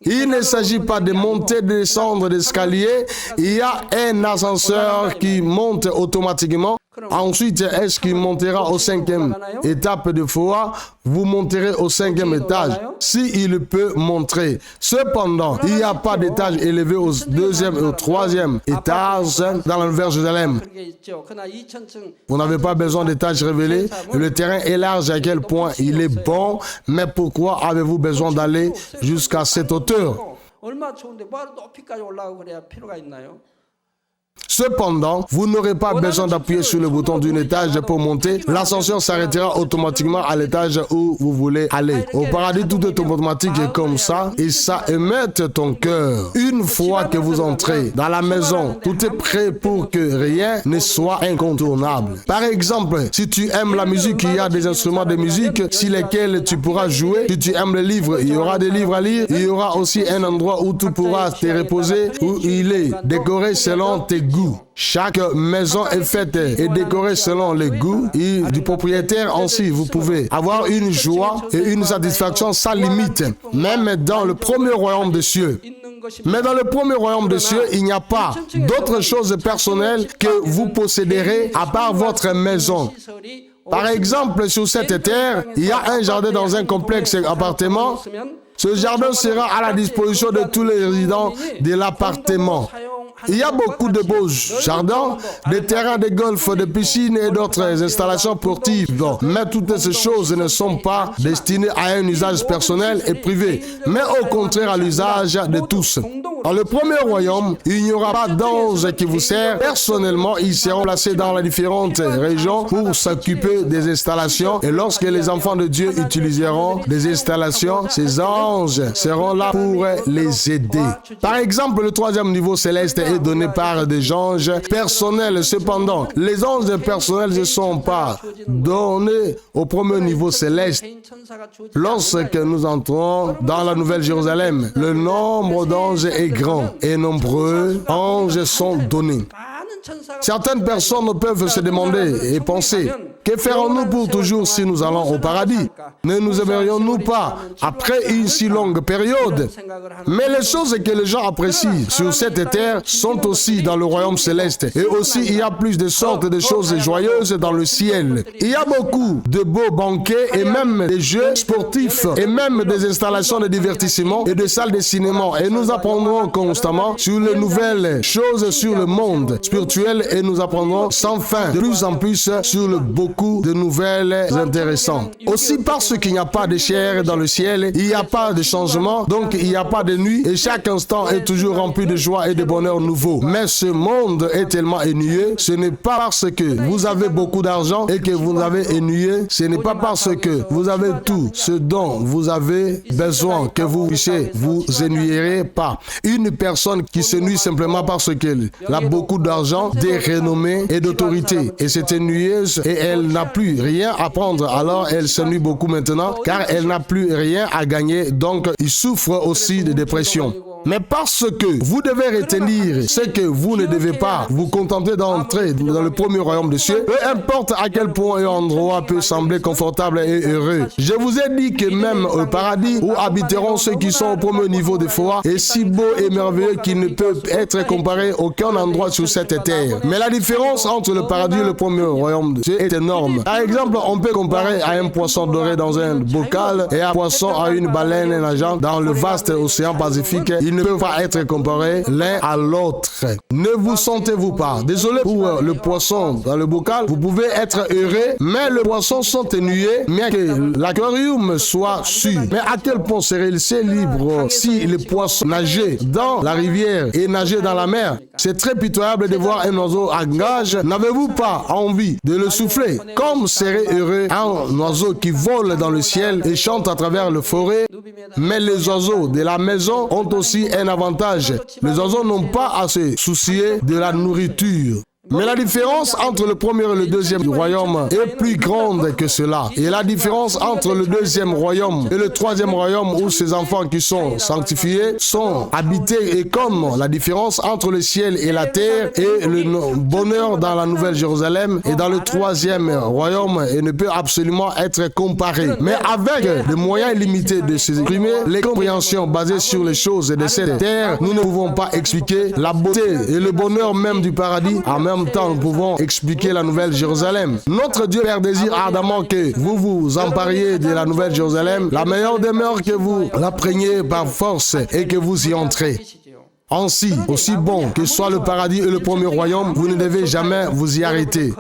Speaker 1: Il ne s'agit pas de monter et de descendre d'escalier. Il y a un ascenseur qui monte automatiquement. Ensuite, est-ce qu'il montera au 5e étape de foi? Vous monterez au 5e étage, s'il peut montrer. Cependant, il n'y a pas d'étage élevé au 2e et au 3e étage dans la Nouvelle Jérusalem. Vous n'avez pas besoin d'étage révélé. Le terrain est large à quel point il est bon, mais pourquoi avez-vous besoin d'aller jusqu'à cette hauteur? Cependant, vous n'aurez pas besoin d'appuyer sur le bouton d'un étage pour monter. L'ascension s'arrêtera automatiquement à l'étage où vous voulez aller. Au paradis, tout est automatique comme ça et ça émette ton cœur. Une fois que vous entrez dans la maison, tout est prêt pour que rien ne soit incontournable. Par exemple, si tu aimes la musique, il y a des instruments de musique sur lesquels tu pourras jouer. Si tu aimes les livres, il y aura des livres à lire. Il y aura aussi un endroit où tu pourras te reposer, où il est décoré selon tes goûts. Chaque maison est faite et décorée selon les goûts du propriétaire. Ainsi, vous pouvez avoir une joie et une satisfaction sans limite, même dans le premier royaume des cieux. Mais dans le premier royaume des cieux, il n'y a pas d'autre chose personnelle que vous posséderez à part votre maison. Par exemple, sur cette terre, il y a un jardin dans un complexe appartement. Ce jardin sera à la disposition de tous les résidents de l'appartement. Il y a beaucoup de beaux jardins, des terrains de golf, de piscines et d'autres installations sportives. Mais toutes ces choses ne sont pas destinées à un usage personnel et privé, mais au contraire à l'usage de tous. Dans le premier royaume, il n'y aura pas d'ange qui vous sert. Personnellement, ils seront placés dans les différentes régions pour s'occuper des installations. Et lorsque les enfants de Dieu utiliseront des installations, ces anges seront là pour les aider. Par exemple, le troisième niveau céleste est donné par des anges personnels. Cependant, les anges personnels ne sont pas donnés au premier niveau céleste. Lorsque nous entrons dans la Nouvelle Jérusalem, le nombre d'anges est grand et nombreux anges sont donnés. Certaines personnes peuvent se demander et penser, que ferons-nous pour toujours si nous allons au paradis? Ne nous aimerions-nous pas après une si longue période? Mais les choses que les gens apprécient sur cette terre sont aussi dans le royaume céleste. Et aussi, il y a plus de sortes de choses joyeuses dans le ciel. Il y a beaucoup de beaux banquets et même des jeux sportifs et même des installations de divertissement et de salles de cinéma. Et nous apprendrons constamment sur les nouvelles choses sur le monde spirituel spirituel et nous apprendrons sans fin, de plus en plus, sur beaucoup de nouvelles intéressantes. Aussi parce qu'il n'y a pas de chair dans le ciel, il n'y a pas de changement, donc il n'y a pas de nuit et chaque instant est toujours rempli de joie et de bonheur nouveau. Mais ce monde est tellement ennuyeux, ce n'est pas parce que vous avez beaucoup d'argent et que vous avez ennuyé, ce n'est pas parce que vous avez tout ce dont vous avez besoin que vous puissiez vous ennuyer pas. Une personne qui s'ennuie simplement parce qu'elle a beaucoup d'argent, de renommée et d'autorité et c'est ennuyeuse et elle n'a plus rien à prendre, alors elle s'ennuie beaucoup maintenant car elle n'a plus rien à gagner, donc il souffre aussi de dépression. Mais parce que vous devez retenir ce que vous ne devez pas vous contenter d'entrer dans le premier royaume des cieux, peu importe à quel point un endroit peut sembler confortable et heureux. Je vous ai dit que même au paradis où habiteront ceux qui sont au premier niveau de foi est si beau et merveilleux qu'il ne peut être comparé à aucun endroit sur cette terre. Mais la différence entre le paradis et le premier royaume de Dieu est énorme. Par exemple, on peut comparer à un poisson doré dans un bocal et un poisson à une baleine nageant dans le vaste océan Pacifique. Ils ne peuvent pas être comparés l'un à l'autre. Ne vous sentez-vous pas désolé pour le poisson dans le bocal? Vous pouvez être heureux, mais le poisson sont ennuyés, bien que l'aquarium soit sûr. Mais à quel point serait-il libre si les poissons nageaient dans la rivière et nageaient dans la mer? C'est très pitoyable de voir un oiseau à gage. N'avez-vous pas envie de le souffler? Comme serait heureux un oiseau qui vole dans le ciel et chante à travers le forêt. Mais les oiseaux de la maison ont aussi un avantage. Les oiseaux n'ont pas à se soucier de la nourriture. Mais la différence entre le premier et le deuxième royaume est plus grande que cela. Et la différence entre le deuxième royaume et le troisième royaume où ces enfants qui sont sanctifiés sont habités est comme la différence entre le ciel et la terre et le bonheur dans la Nouvelle Jérusalem et dans le troisième royaume et ne peut absolument être comparé. Mais avec des moyens limités de s'exprimer, les compréhensions basées sur les choses de cette terre, nous ne pouvons pas expliquer la beauté et le bonheur même du paradis. En même temps, nous pouvons expliquer la Nouvelle Jérusalem. Notre Dieu Père désire ardemment que vous vous empariez de la Nouvelle Jérusalem. La meilleure demeure que vous la preniez par force et que vous y entrez. Ainsi, aussi bon que soit le paradis et le premier royaume, vous ne devez jamais vous y arrêter.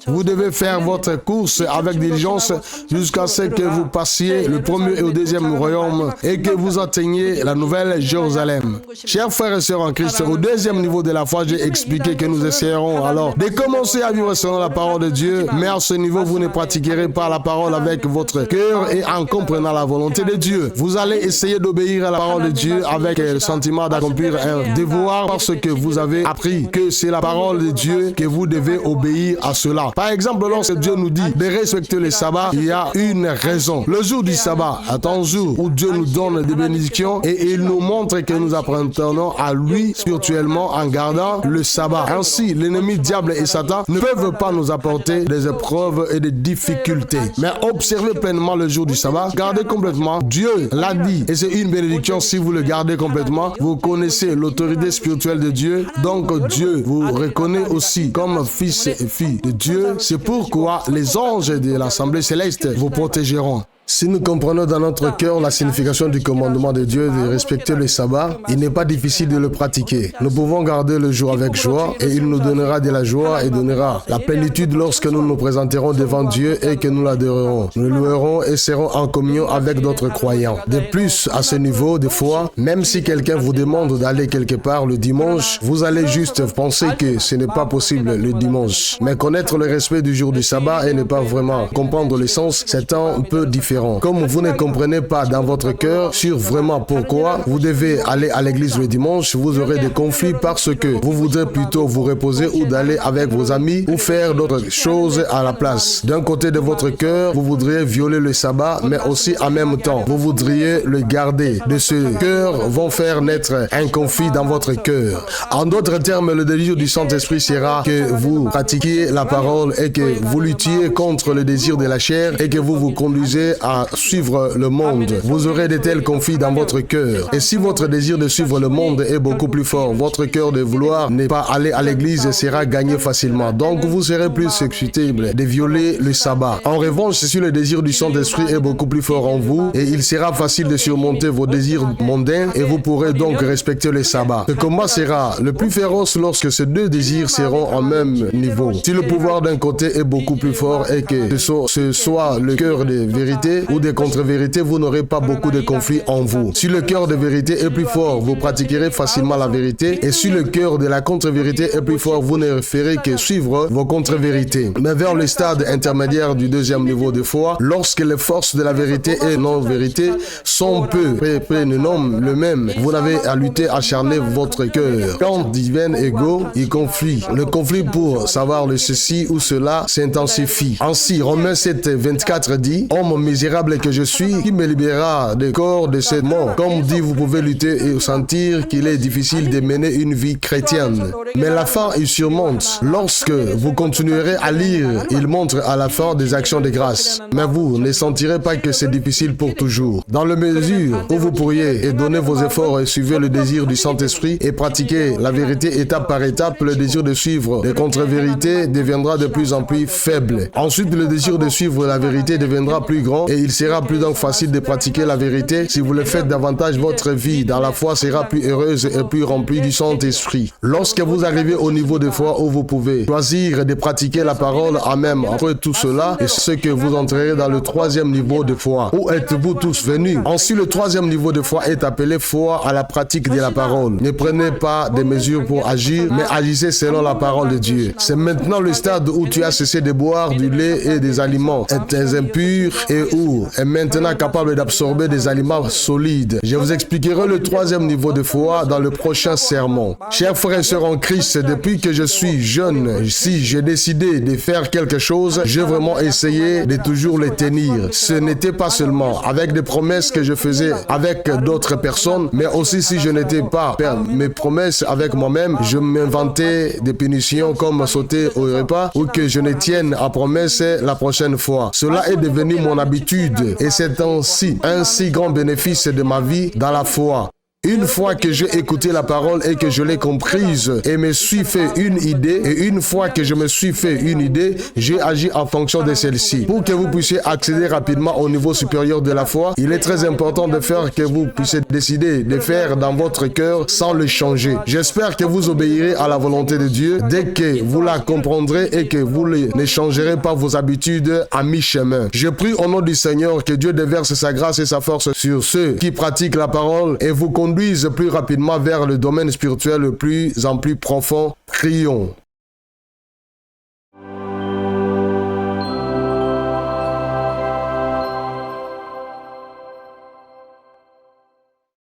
Speaker 1: Vous devez faire votre course avec diligence jusqu'à ce que vous passiez le premier et le deuxième royaume et que vous atteigniez la Nouvelle Jérusalem. Chers frères et sœurs en Christ, au deuxième niveau de la foi, j'ai expliqué que nous essayerons alors de commencer à vivre selon la parole de Dieu, mais à ce niveau, vous ne pratiquerez pas la parole avec votre cœur et en comprenant la volonté de Dieu. Vous allez essayer d'obéir à la parole de Dieu avec le sentiment d'accomplir un devoir parce que vous avez appris que c'est la parole de Dieu que vous devez obéir à cela. Par exemple, lorsque Dieu nous dit de respecter le sabbat, il y a une raison. Le jour du sabbat est un jour où Dieu nous donne des bénédictions et il nous montre que nous appartenons à lui spirituellement en gardant le sabbat. Ainsi, l'ennemi diable et Satan ne peuvent pas nous apporter des épreuves et des difficultés. Mais observez pleinement le jour du sabbat, gardez complètement. Dieu l'a dit et c'est une bénédiction si vous le gardez complètement. Vous connaissez l'autorité spirituelle de Dieu, donc Dieu vous reconnaît aussi comme fils et filles de Dieu. C'est pourquoi les anges de l'Assemblée céleste vous protégeront. Si nous comprenons dans notre cœur la signification du commandement de Dieu de respecter le sabbat, il n'est pas difficile de le pratiquer. Nous pouvons garder le jour avec joie et il nous donnera de la joie et donnera la plénitude lorsque nous nous présenterons devant Dieu et que nous l'adorerons. Nous le louerons et serons en communion avec d'autres croyants. De plus, à ce niveau de foi, même si quelqu'un vous demande d'aller quelque part le dimanche, vous allez juste penser que ce n'est pas possible le dimanche. Mais connaître le respect du jour du sabbat et ne pas vraiment comprendre le sens, c'est un peu différent. Comme vous ne comprenez pas dans votre cœur sur vraiment pourquoi vous devez aller à l'église le dimanche, vous aurez des conflits parce que vous voudrez plutôt vous reposer ou d'aller avec vos amis ou faire d'autres choses à la place. D'un côté de votre cœur, vous voudriez violer le sabbat, mais aussi en même temps, vous voudriez le garder. De ce cœur vont faire naître un conflit dans votre cœur. En d'autres termes, le désir du Saint-Esprit sera que vous pratiquiez la parole et que vous luttiez contre le désir de la chair et que vous vous conduisez à suivre le monde, vous aurez de tels conflits dans votre cœur. Et si votre désir de suivre le monde est beaucoup plus fort, votre cœur de vouloir ne pas aller à l'église sera gagné facilement. Donc vous serez plus susceptible de violer le sabbat. En revanche, si le désir du Saint-Esprit est beaucoup plus fort en vous, et il sera facile de surmonter vos désirs mondains et vous pourrez donc respecter le sabbat. Le combat sera le plus féroce lorsque ces deux désirs seront en même niveau. Si le pouvoir d'un côté est beaucoup plus fort et que ce soit le cœur de vérité ou de contre-vérité, vous n'aurez pas beaucoup de conflits en vous. Si le cœur de vérité est plus fort, vous pratiquerez facilement la vérité, et si le cœur de la contre-vérité est plus fort, vous ne ferez que suivre vos contre-vérités. Mais vers le stade intermédiaire du deuxième niveau de foi, lorsque les forces de la vérité et non-vérité sont peu nomment le même, vous n'avez à lutter, acharner votre cœur. Quand divin égaux, il conflit. Le conflit pour savoir le ceci ou cela s'intensifie. Ainsi, Romains 7, 24 dit, « Homme misérable que je suis, qui me libérera du corps de cette mort ?» Comme dit, vous pouvez lutter et sentir qu'il est difficile de mener une vie chrétienne. Mais la fin, il surmonte. Lorsque vous continuerez à lire, il montre à la fin des actions de grâce. Mais vous ne sentirez pas que c'est difficile pour toujours. Dans la mesure où vous pourriez et donner vos efforts et suivre le désir du Saint-Esprit et pratiquer la vérité étape par étape, le désir de suivre les contre-vérités deviendra de plus en plus faible. Ensuite, le désir de suivre la vérité deviendra plus grand et il sera plus donc facile de pratiquer la vérité. Si vous le faites davantage, votre vie dans la foi sera plus heureuse et plus remplie du Saint-Esprit. Lorsque vous arrivez au niveau de foi où vous pouvez choisir de pratiquer la parole, même après tout cela, et ce que vous entrerez dans le troisième niveau de foi. Où êtes-vous tous venus? Ensuite, le troisième niveau de foi est appelé foi à la pratique de la parole. Ne prenez pas des mesures pour agir, mais agissez selon la parole de Dieu. C'est maintenant le stade où tu as cessé de boire du lait et des aliments, es impur et où est maintenant capable d'absorber des aliments solides. Je vous expliquerai le troisième niveau de foi dans le prochain sermon. Chers frères et sœurs en Christ, depuis que je suis jeune, si j'ai décidé de faire quelque chose, j'ai vraiment essayé de toujours les tenir. Ce n'était pas seulement avec des promesses que je faisais avec d'autres personnes, mais aussi si je n'étais pas mes promesses avec moi-même, je m'inventais des punitions comme sauter au repas ou que je ne tienne à promesse la prochaine fois. Cela est devenu mon habitude et c'est ainsi un si grand bénéfice de ma vie dans la foi. Une fois que j'ai écouté la parole et que je l'ai comprise et me suis fait une idée, et une fois que je me suis fait une idée, j'ai agi en fonction de celle-ci. Pour que vous puissiez accéder rapidement au niveau supérieur de la foi, il est très important de faire que vous puissiez décider de faire dans votre cœur sans le changer. J'espère que vous obéirez à la volonté de Dieu dès que vous la comprendrez et que vous ne changerez pas vos habitudes à mi-chemin. Je prie au nom du Seigneur que Dieu déverse sa grâce et sa force sur ceux qui pratiquent la parole et vous conduisent plus rapidement vers le domaine spirituel le plus en plus profond. Prions.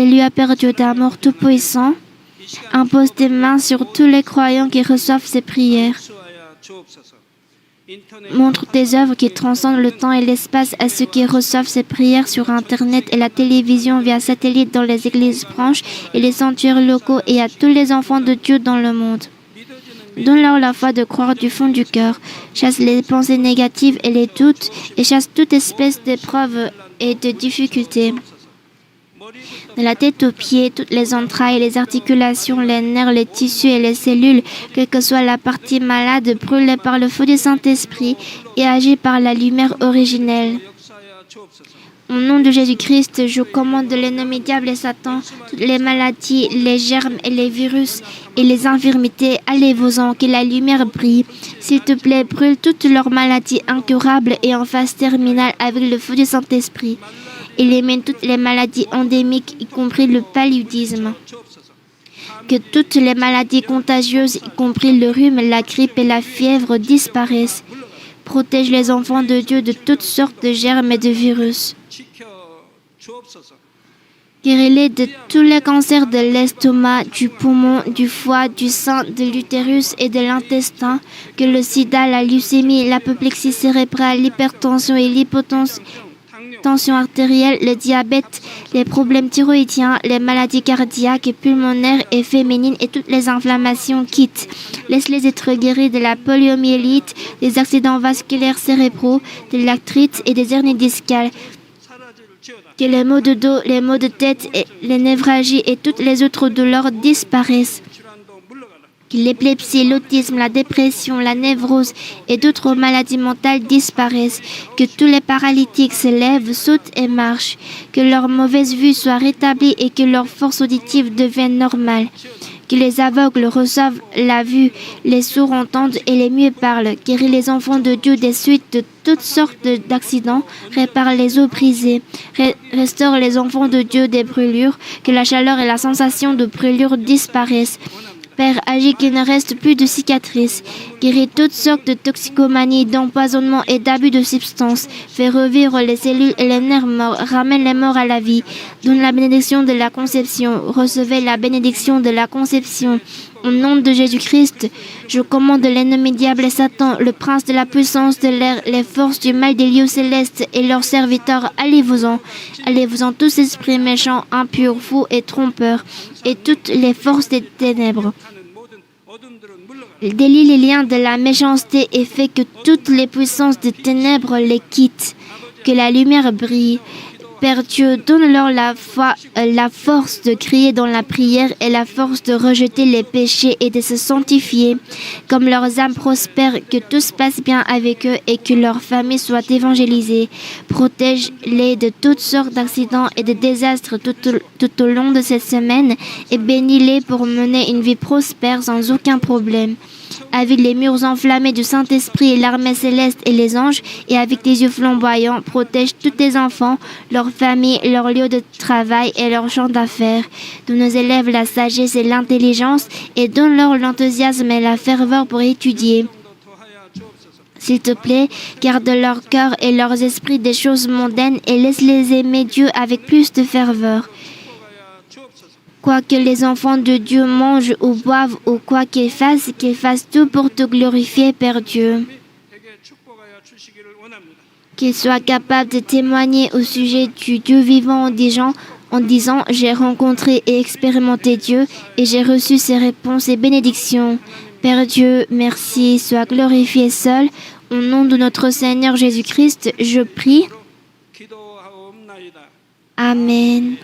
Speaker 2: Lui a perdu d'amour tout-puissant, impose tes mains sur tous les croyants qui reçoivent ses prières. Montre tes œuvres qui transcendent le temps et l'espace à ceux qui reçoivent ces prières sur Internet et la télévision via satellite dans les églises branches et les sanctuaires locaux et à tous les enfants de Dieu dans le monde. Donne-leur la foi de croire du fond du cœur. Chasse les pensées négatives et les doutes et chasse toute espèce d'épreuve et de difficultés. De la tête aux pieds, toutes les entrailles, les articulations, les nerfs, les tissus et les cellules, quelle que soit la partie malade, brûlée par le feu du Saint-Esprit et agit par la lumière originelle. Au nom de Jésus-Christ, je commande l'ennemi diable et Satan, toutes les maladies, les germes et les virus et les infirmités, allez-vous-en, que la lumière brille. S'il te plaît, brûle toutes leurs maladies incurables et en phase terminale avec le feu du Saint-Esprit. Élimine toutes les maladies endémiques, y compris le paludisme. Que toutes les maladies contagieuses, y compris le rhume, la grippe et la fièvre, disparaissent. Protège les enfants de Dieu de toutes sortes de germes et de virus. Guéris-les de tous les cancers de l'estomac, du poumon, du foie, du sein, de l'utérus et de l'intestin, que le sida, la leucémie, l'apoplexie cérébrale, l'hypertension et l'hypotension artérielle, le diabète, les problèmes thyroïdiens, les maladies cardiaques et pulmonaires et féminines et toutes les inflammations quittent. Laisse-les être guéris de la poliomyélite, des accidents vasculaires cérébraux, de l'arthrite et des hernies discales. Que les maux de dos, les maux de tête, et les névralgies et toutes les autres douleurs disparaissent. Que l'épilepsie, l'autisme, la dépression, la névrose et d'autres maladies mentales disparaissent. Que tous les paralytiques se lèvent, sautent et marchent. Que leur mauvaise vue soit rétablie et que leur force auditive devienne normale. Que les aveugles reçoivent la vue, les sourds entendent et les muets parlent. Guéris les enfants de Dieu des suites de toutes sortes d'accidents. Répare les os brisés. Restaure les enfants de Dieu des brûlures. Que la chaleur et la sensation de brûlure disparaissent. Père, agis qu'il ne reste plus de cicatrices. Guéris toutes sortes de toxicomanie, d'empoisonnement et d'abus de substances. Fais revivre les cellules et les nerfs morts. Ramène les morts à la vie. Donne la bénédiction de la conception. Recevez la bénédiction de la conception. Au nom de Jésus-Christ, je commande l'ennemi diable et Satan, le prince de la puissance de l'air, les forces du mal des lieux célestes et leurs serviteurs. Allez-vous-en. Allez-vous-en tous esprits méchants, impurs, fous et trompeurs, et toutes les forces des ténèbres. Délie les liens de la méchanceté et fait que toutes les puissances des ténèbres les quittent. Que la lumière brille. Père Dieu, donne-leur la force de crier dans la prière et la force de rejeter les péchés et de se sanctifier. Comme leurs âmes prospèrent, que tout se passe bien avec eux et que leur famille soit évangélisée. Protège-les de toutes sortes d'accidents et de désastres tout au long de cette semaine et bénis-les pour mener une vie prospère sans aucun problème. Avec les murs enflammés du Saint-Esprit et l'armée céleste et les anges, et avec des yeux flamboyants, protège tous tes enfants, leurs familles, leurs lieux de travail et leurs champs d'affaires. Donne nos élèves la sagesse et l'intelligence, et donne-leur l'enthousiasme et la ferveur pour étudier. S'il te plaît, garde leur cœur et leurs esprits des choses mondaines et laisse-les aimer Dieu avec plus de ferveur. Quoi que les enfants de Dieu mangent ou boivent ou quoi qu'ils fassent tout pour te glorifier, Père Dieu. Qu'ils soient capables de témoigner au sujet du Dieu vivant en disant « J'ai rencontré et expérimenté Dieu et j'ai reçu ses réponses et bénédictions. » Père Dieu, merci, sois glorifié seul. Au nom de notre Seigneur Jésus-Christ, je prie. Amen.